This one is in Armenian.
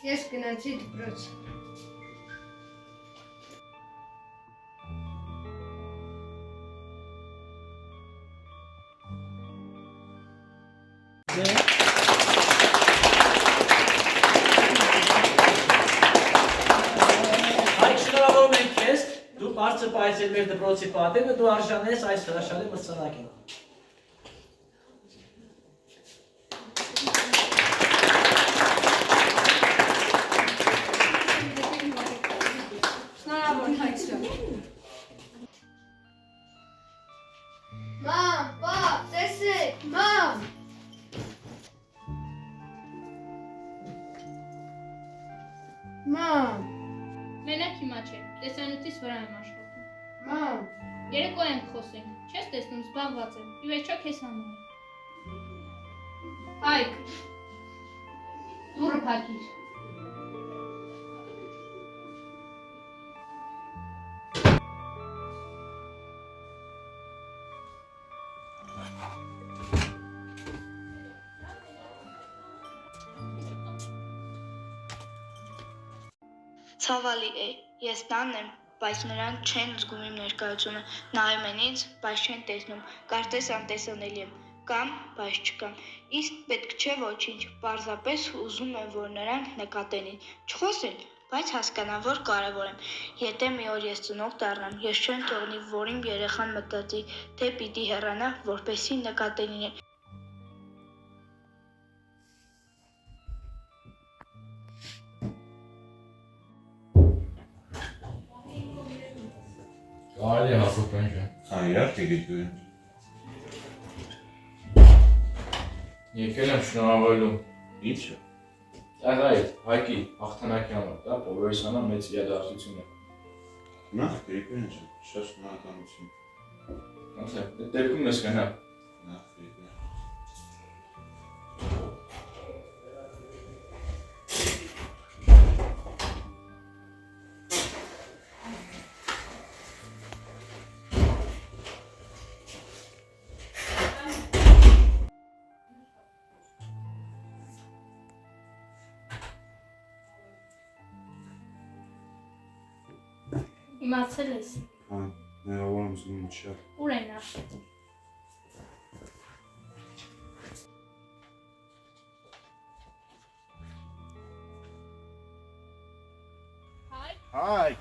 Ես գնացի դպրոց։ Շնորհավորում ենք քեզ, դու բարձր պայծել մեր դպրոցի պատիվը, դու արժանես այս հրաշալի մրցանակին։ Շնորհավոր հայցրո։ Մամ, պապ, տեսեք, մամ։ Մամ, Մենակ հիմա չէ, տեսանյութից վրա եմ աշխատում։ մամ։ Երեկո ենք խոսենք, չես տեսնում զբաղված եմ, ի վերջո քեզ համար։ Հայկ, դուռը փակիր։ Ցավալի է, ես տանն եմ, բայց նրանք չեն զգում իմ ներկայությունը, նայում են ինձ, բայց չեն տեսնում, կարծես անտեսանելի եմ, կամ, բայց չկամ, իսկ պետք չէ ոչինչ, պարզապես ուզում եմ, որ նրանք նկատեն ինձ, չխոսեն, բայց հասկանան, որ կարևոր եմ, եթե մի օր ես ծնող դառնամ, ես չեմ թողնի, որ իմ երեխան մտածի, թե պիտի հեռանա, որպեսզի նկատեն ինձ։ Կարելի է հաշվով պենջը։ Իհարկե գիտու։ Եկել եմ շնորհավորելու Ինչը։ Աղայի, Հայկի, հաղթանակի համար, դա Պովերսյանը մեծ իրադարձություն է։ Նախ գիտու ինչը, շատ շնորհակալություն։ Ոնց է, դեպքում ես գնա։ Նախ գիտու։ Իմացել ես, Հա, ներողում եմ զգում շատ։ ուր են նա։ Հայ։